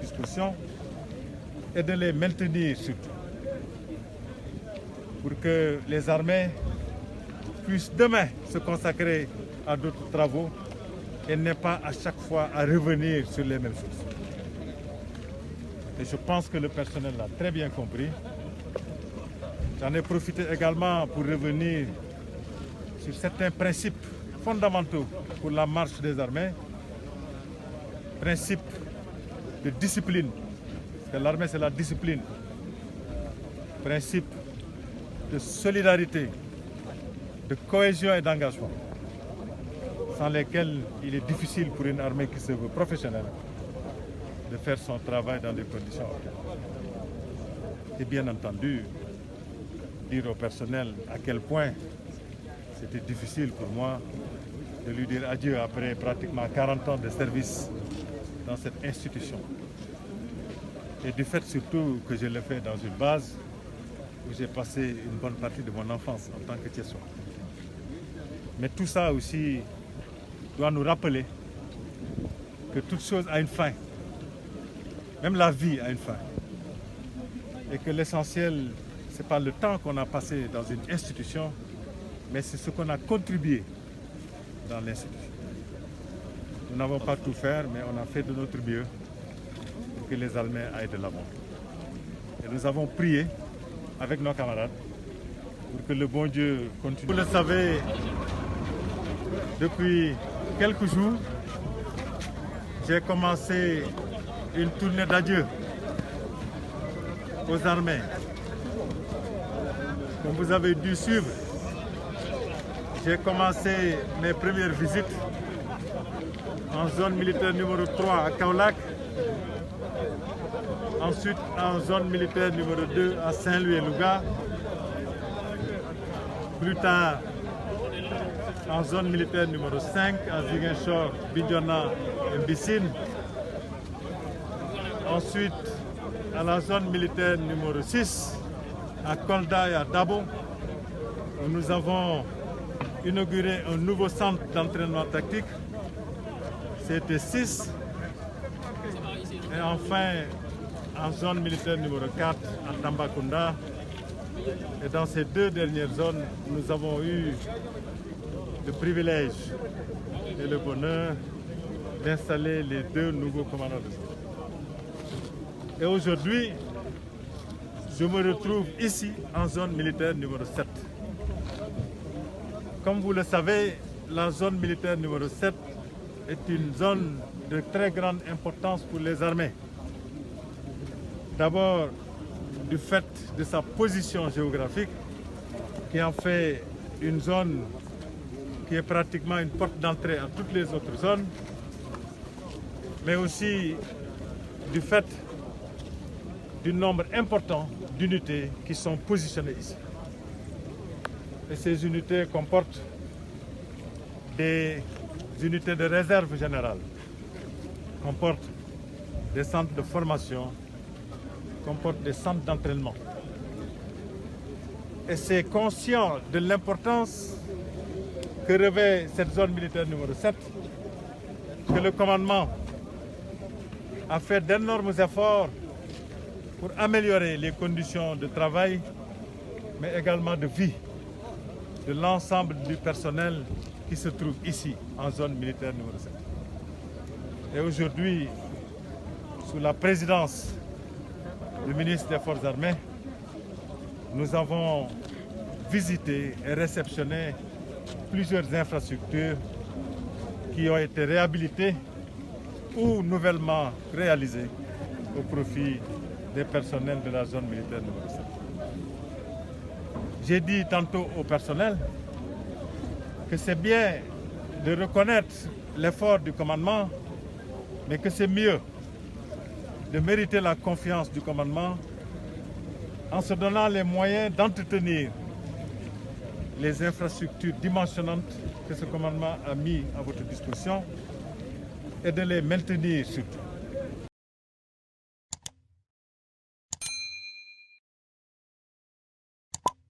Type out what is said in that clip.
disposition et de les maintenir surtout, pour que les armées puissent demain se consacrer à d'autres travaux et n'aient pas à chaque fois à revenir sur les mêmes choses. Et je pense que le personnel l'a très bien compris. J'en ai profité également pour revenir sur certains principes fondamentaux pour la marche des armées. Principe de discipline, parce que l'armée c'est la discipline. Principe de solidarité, de cohésion et d'engagement, sans lesquels il est difficile pour une armée qui se veut professionnelle de faire son travail dans des conditions optimales. Et bien entendu, dire au personnel à quel point c'était difficile pour moi de lui dire adieu après pratiquement 40 ans de service dans cette institution. Et du fait surtout que je l'ai fait dans une base où j'ai passé une bonne partie de mon enfance en tant que Thiessois. Mais tout ça aussi doit nous rappeler que toute chose a une fin. Même la vie a une fin. Et que l'essentiel, ce n'est pas le temps qu'on a passé dans une institution, mais c'est ce qu'on a contribué dans l'institution. Nous n'avons pas tout fait, mais on a fait de notre mieux pour que les armées aillent de l'avant. Et nous avons prié avec nos camarades pour que le bon Dieu continue. Vous le savez, depuis quelques jours, j'ai commencé une tournée d'adieu aux armées. Comme vous avez dû suivre, j'ai commencé mes premières visites en zone militaire numéro 3 à Kaolack, ensuite en zone militaire numéro 2 à Saint-Louis et Louga, plus tard en zone militaire numéro 5 à Ziguinchor, Bignona et Mbissine, ensuite à la zone militaire numéro 6 à Kolda et à Dabo, où nous avons inauguré un nouveau centre d'entraînement tactique, CT6, et enfin en zone militaire numéro 4 à Tambacounda. Et dans ces deux dernières zones, nous avons eu le privilège et le bonheur d'installer les deux nouveaux commandants de zone. Et aujourd'hui, je me retrouve ici en zone militaire numéro 7. Comme vous le savez, la zone militaire numéro 7 est une zone de très grande importance pour les armées. D'abord, du fait de sa position géographique, qui en fait une zone qui est pratiquement une porte d'entrée à toutes les autres zones, mais aussi du fait du nombre important d'unités qui sont positionnées ici. Et ces unités comportent des unités de réserve générale, comportent des centres de formation, comportent des centres d'entraînement. Et c'est conscient de l'importance que revêt cette zone militaire numéro 7 que le commandement a fait d'énormes efforts pour améliorer les conditions de travail, mais également de vie de l'ensemble du personnel qui se trouve ici, en zone militaire numéro 7. Et aujourd'hui, sous la présidence du ministre des Forces armées, nous avons visité et réceptionné plusieurs infrastructures qui ont été réhabilitées ou nouvellement réalisées au profit des personnels de la zone militaire numéro 7. J'ai dit tantôt au personnel que c'est bien de reconnaître l'effort du commandement, mais que c'est mieux de mériter la confiance du commandement en se donnant les moyens d'entretenir les infrastructures dimensionnantes que ce commandement a mis à votre disposition et de les maintenir surtout.